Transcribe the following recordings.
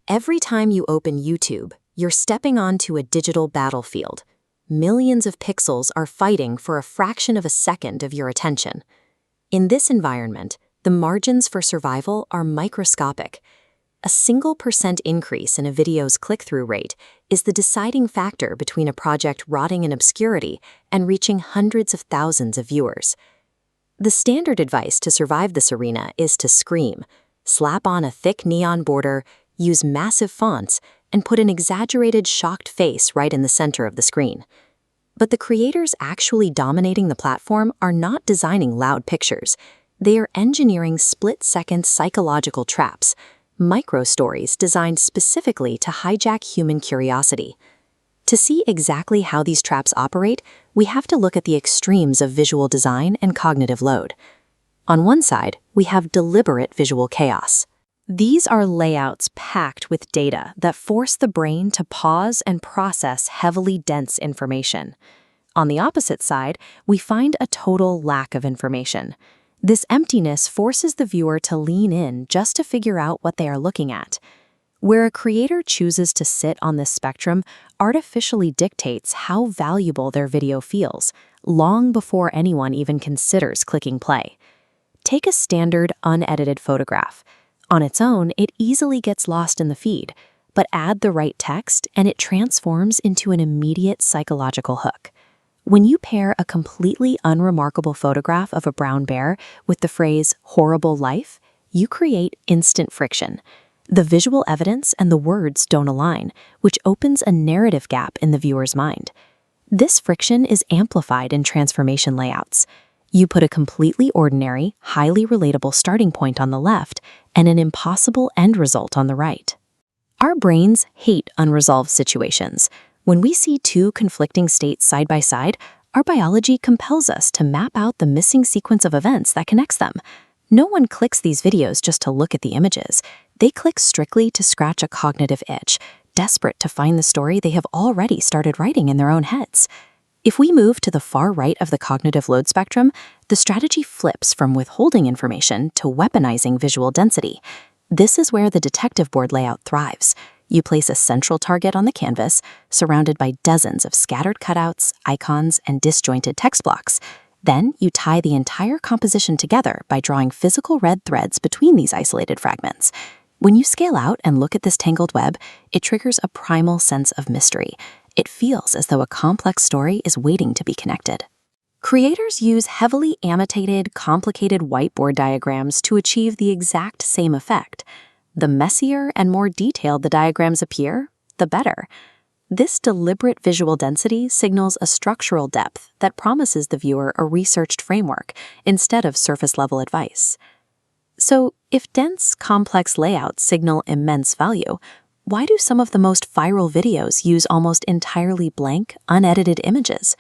Every time you open YouTube, you're stepping onto a digital battlefield. Millions of pixels are fighting for a fraction of a second of your attention. In this environment, the margins for survival are microscopic. A single % increase in a video's click-through rate is the deciding factor between a project rotting in obscurity and reaching hundreds of thousands of viewers. The standard advice to survive this arena is to scream, slap on a thick neon border, use massive fonts, and put an exaggerated, shocked face right in the center of the screen. But the creators actually dominating the platform are not designing loud pictures. They are engineering split-second psychological traps, micro-stories designed specifically to hijack human curiosity. To see exactly how these traps operate, we have to look at the extremes of visual design and cognitive load. On one side, we have deliberate visual chaos. These are layouts packed with data that force the brain to pause and process heavily dense information. On the opposite side, we find a total lack of information. This emptiness forces the viewer to lean in just to figure out what they are looking at. Where a creator chooses to sit on this spectrum artificially dictates how valuable their video feels, long before anyone even considers clicking play. Take a standard, unedited photograph. On its own, it easily gets lost in the feed, but add the right text and it transforms into an immediate psychological hook. When you pair a completely unremarkable photograph of a brown bear with the phrase "horrible life," you create instant friction. The visual evidence and the words don't align, which opens a narrative gap in the viewer's mind. This friction is amplified in transformation layouts. You put a completely ordinary, highly relatable starting point on the left and an impossible end result on the right. Our brains hate unresolved situations. When we see two conflicting states side by side, our biology compels us to map out the missing sequence of events that connects them. No one clicks these videos just to look at the images. They click strictly to scratch a cognitive itch, desperate to find the story they have already started writing in their own heads. If we move to the far right of the cognitive load spectrum, the strategy flips from withholding information to weaponizing visual density. This is where the detective board layout thrives. You place a central target on the canvas, surrounded by dozens of scattered cutouts, icons, and disjointed text blocks. Then you tie the entire composition together by drawing physical red threads between these isolated fragments. When you scale out and look at this tangled web, it triggers a primal sense of mystery. It feels as though a complex story is waiting to be connected. Creators use heavily annotated, complicated whiteboard diagrams to achieve the exact same effect. The messier and more detailed the diagrams appear, the better. This deliberate visual density signals a structural depth that promises the viewer a researched framework instead of surface-level advice. So, if dense, complex layouts signal immense value, why do some of the most viral videos use almost entirely blank, unedited images?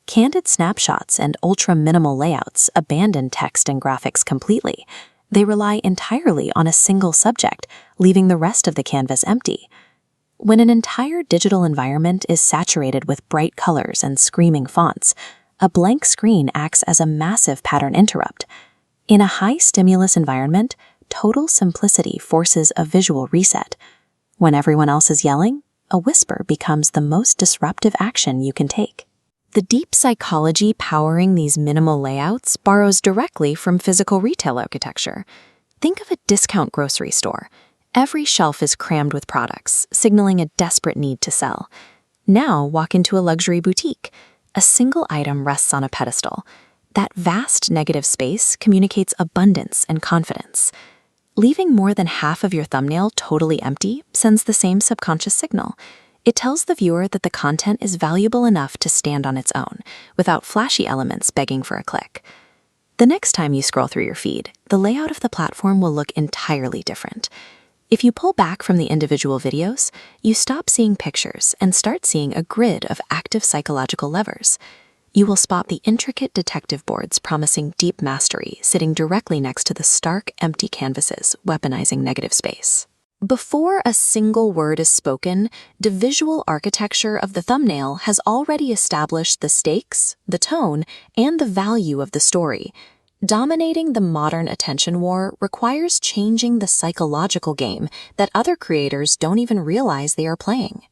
Candid snapshots and ultra-minimal layouts abandon text and graphics completely. They rely entirely on a single subject, leaving the rest of the canvas empty. When an entire digital environment is saturated with bright colors and screaming fonts, a blank screen acts as a massive pattern interrupt. In a high-stimulus environment, total simplicity forces a visual reset. When everyone else is yelling, a whisper becomes the most disruptive action you can take. The deep psychology powering these minimal layouts borrows directly from physical retail architecture. Think of a discount grocery store. Every shelf is crammed with products, signaling a desperate need to sell. Now walk into a luxury boutique. A single item rests on a pedestal. That vast negative space communicates abundance and confidence. Leaving more than half of your thumbnail totally empty sends the same subconscious signal. It tells the viewer that the content is valuable enough to stand on its own, without flashy elements begging for a click. The next time you scroll through your feed, the layout of the platform will look entirely different. If you pull back from the individual videos, you stop seeing pictures and start seeing a grid of active psychological levers. You will spot the intricate detective boards promising deep mastery sitting directly next to the stark, empty canvases, weaponizing negative space. Before a single word is spoken, the visual architecture of the thumbnail has already established the stakes, the tone, and the value of the story. Dominating the modern attention war requires changing the psychological game that other creators don't even realize they are playing.